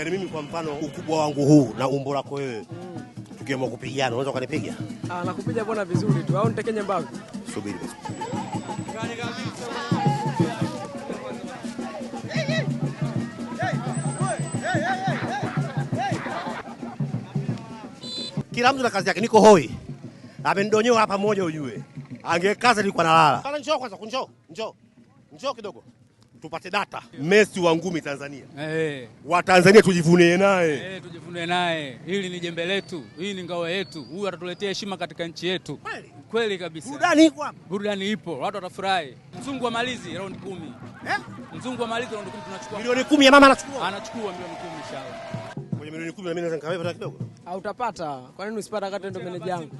Yaani mimi kwa mfano ukubwa wangu huu na umbo lako wewe. Tukiamua kupigana unaweza ukanipiga? Nakupiga bwana vizuri tu. Au nitekenye mbavu? Subiri basi. Gani kabisa. Kila mtu na kazi yake. Niko hoi. Amenidonyoa hapa mmoja ujue. Angekaza nilikuwa nalala. Kana njoo kwanza, njoo. Njoo kidogo. Tupate data. Messi wa ngumi Tanzania. Wa Tanzania tujivunie naye. Tujivunie naye. Hili ni jembe letu. Hii ni ngao yetu. Huyu atatuletea heshima katika nchi yetu. Kweli kabisa. Burudani iko hapa. Burudani ipo. Watu watafurahi. Mzungu wa malizi round 10. Mzungu wa malizi round 10 tunachukua. Milioni 10 ya mama anachukua. Anachukua milioni 10 inshallah. Kwenye milioni 10 na mimi naweza nikaweka kidogo. Utapata. Kwa nini usipata kati ndo meneja yangu?